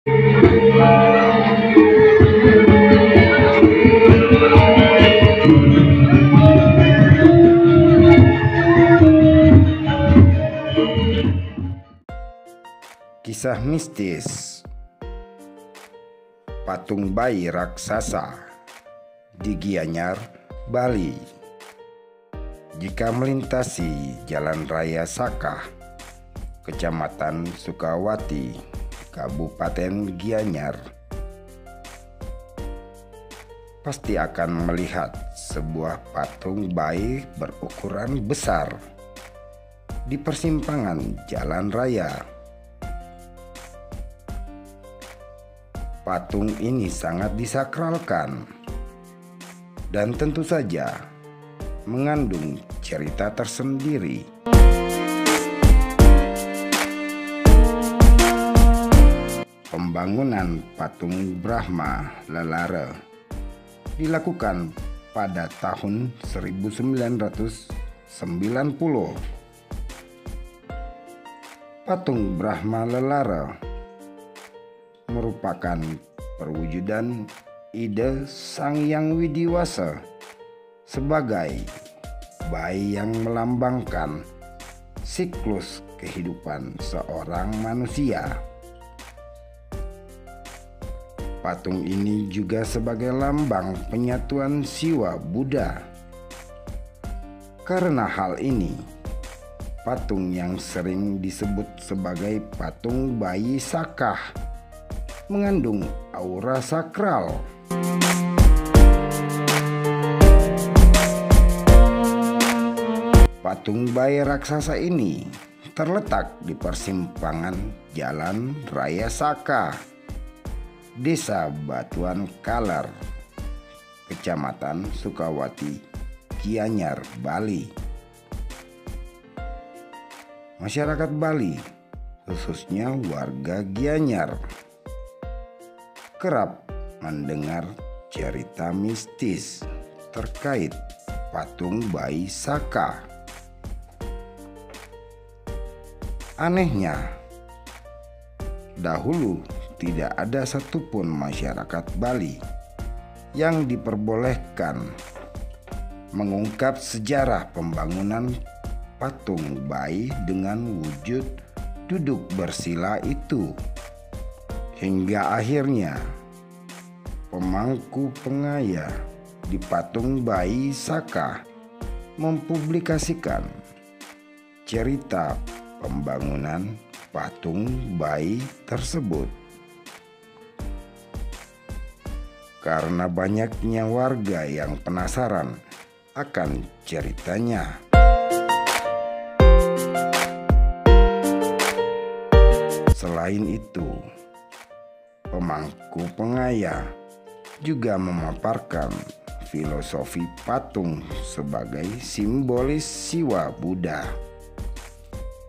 Kisah mistis patung bayi raksasa di Gianyar, Bali. Jika melintasi Jalan Raya Sakah, Kecamatan Sukawati, Kabupaten Gianyar, pasti akan melihat sebuah patung bayi berukuran besar di persimpangan jalan raya. Patung ini sangat disakralkan dan tentu saja mengandung cerita tersendiri. Pembangunan patung Brahma Lelara dilakukan pada tahun 1990. Patung Brahma Lelara merupakan perwujudan ide Sang Hyang Widiwasa sebagai bayi yang melambangkan siklus kehidupan seorang manusia. Patung ini juga sebagai lambang penyatuan Siwa Buddha. Karena hal ini, patung yang sering disebut sebagai patung bayi Sakah mengandung aura sakral. Patung bayi raksasa ini terletak di persimpangan Jalan Raya Sakah, Desa Batuan Kaler, Kecamatan Sukawati, Gianyar, Bali. Masyarakat Bali, khususnya warga Gianyar, kerap mendengar cerita mistis terkait patung bayi Sakah. Anehnya, dahulu tidak ada satupun masyarakat Bali yang diperbolehkan mengungkap sejarah pembangunan patung bayi dengan wujud duduk bersila itu. Hingga akhirnya pemangku pengaya di patung bayi Sakah mempublikasikan cerita pembangunan patung bayi tersebut. Karena banyaknya warga yang penasaran akan ceritanya, selain itu, pemangku pengaya juga memaparkan filosofi patung sebagai simbolis Siwa Buddha.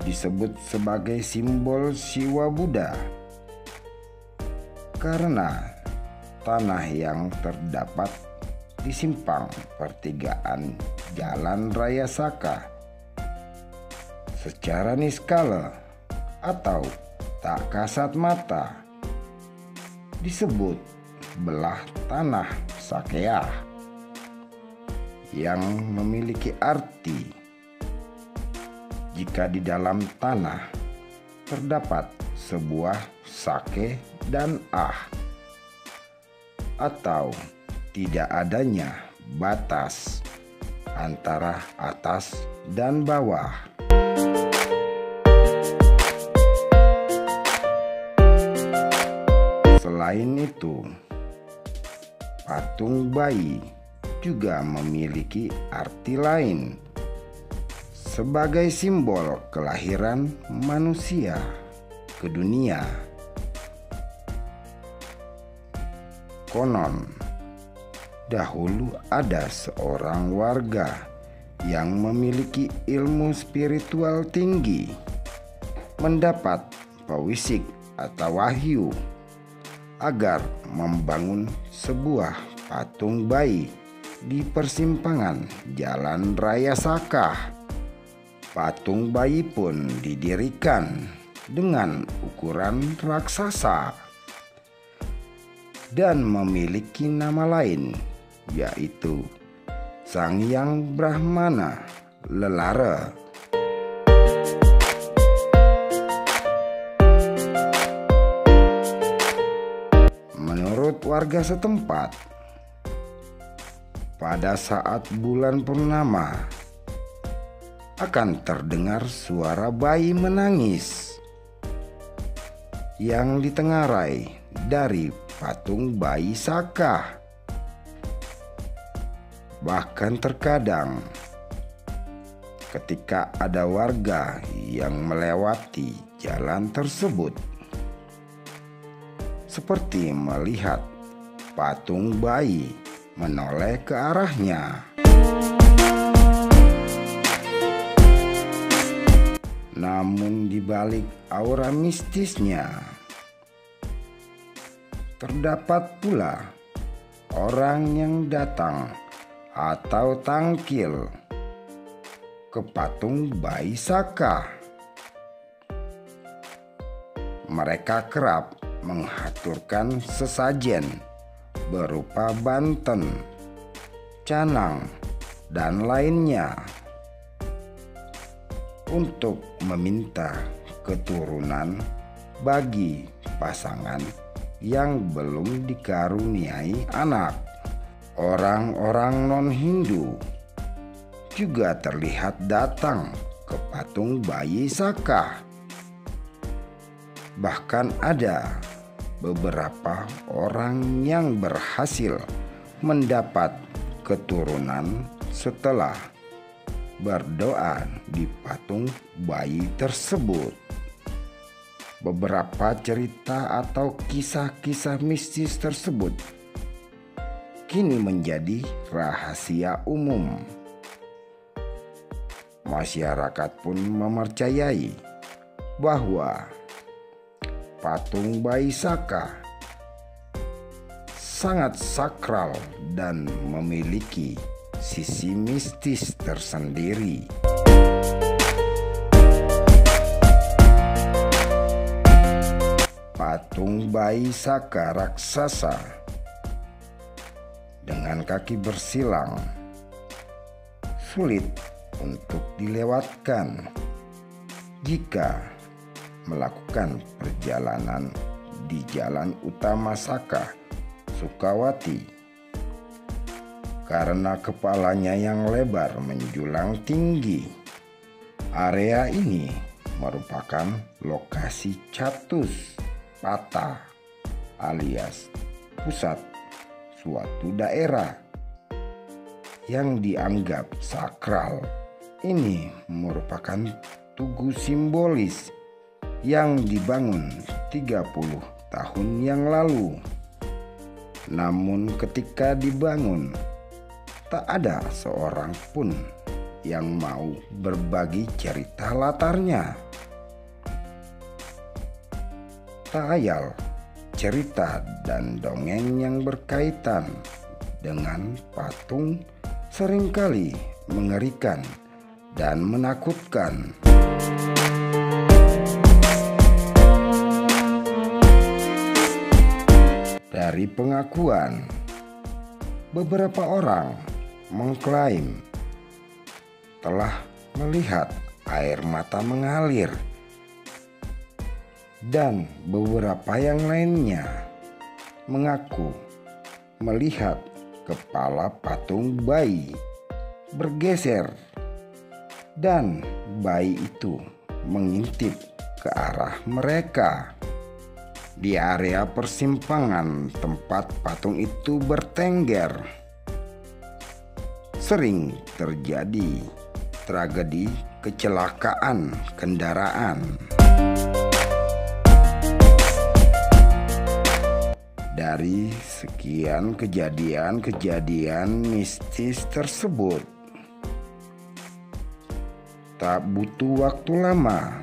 Disebut sebagai simbol Siwa Buddha karena tanah yang terdapat di simpang pertigaan Jalan Raya Sakah secara niskala atau tak kasat mata disebut belah tanah Sakeah, yang memiliki arti jika di dalam tanah terdapat sebuah sake dan atau tidak adanya batas antara atas dan bawah. Selain itu, patung bayi juga memiliki arti lain sebagai simbol kelahiran manusia ke dunia. Konon, dahulu ada seorang warga yang memiliki ilmu spiritual tinggi, mendapat pewisik atau wahyu agar membangun sebuah patung bayi di persimpangan Jalan Raya Sakah. Patung bayi pun didirikan dengan ukuran raksasa dan memiliki nama lain, yaitu Sang Hyang Brahmana Lelara. Menurut warga setempat, pada saat bulan purnama akan terdengar suara bayi menangis yang ditengarai dari patung bayi Saka. Bahkan terkadang ketika ada warga yang melewati jalan tersebut, seperti melihat patung bayi menoleh ke arahnya. Namun di balik aura mistisnya, terdapat pula orang yang datang atau tangkil ke patung bayi Saka. Mereka kerap menghaturkan sesajen berupa banten, canang, dan lainnya untuk meminta keturunan bagi pasangan yang belum dikaruniai anak. Orang-orang non-Hindu juga terlihat datang ke patung bayi Saka. Bahkan ada beberapa orang yang berhasil mendapat keturunan setelah berdoa di patung bayi tersebut. Beberapa cerita atau kisah-kisah mistis tersebut kini menjadi rahasia umum. Masyarakat pun mempercayai bahwa patung bayi Saka sangat sakral dan memiliki sisi mistis tersendiri. Patung bayi Saka raksasa dengan kaki bersilang sulit untuk dilewatkan jika melakukan perjalanan di jalan utama Saka Sukawati, karena kepalanya yang lebar menjulang tinggi. Area ini merupakan lokasi Chatus Pata alias pusat suatu daerah yang dianggap sakral. Ini merupakan tugu simbolis yang dibangun 30 tahun yang lalu. Namun ketika dibangun, tak ada seorang pun yang mau berbagi cerita latarnya. Tak ayal cerita dan dongeng yang berkaitan dengan patung seringkali mengerikan dan menakutkan. Dari pengakuan, beberapa orang mengklaim telah melihat air mata mengalir, dan beberapa yang lainnya mengaku melihat kepala patung bayi bergeser dan bayi itu mengintip ke arah mereka. Di area persimpangan tempat patung itu bertengger, sering terjadi tragedi kecelakaan kendaraan. Dari sekian kejadian mistis tersebut, tak butuh waktu lama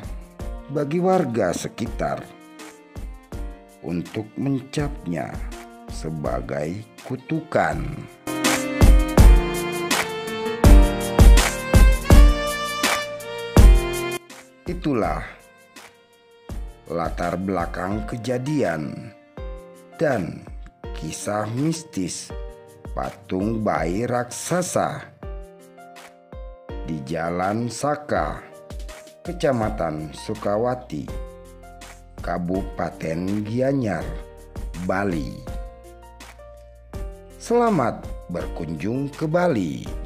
bagi warga sekitar untuk mencapnya sebagai kutukan. Itulah latar belakang kejadian dan kisah mistis patung bayi raksasa di Jalan Saka, Kecamatan Sukawati, Kabupaten Gianyar, Bali. Selamat berkunjung ke Bali.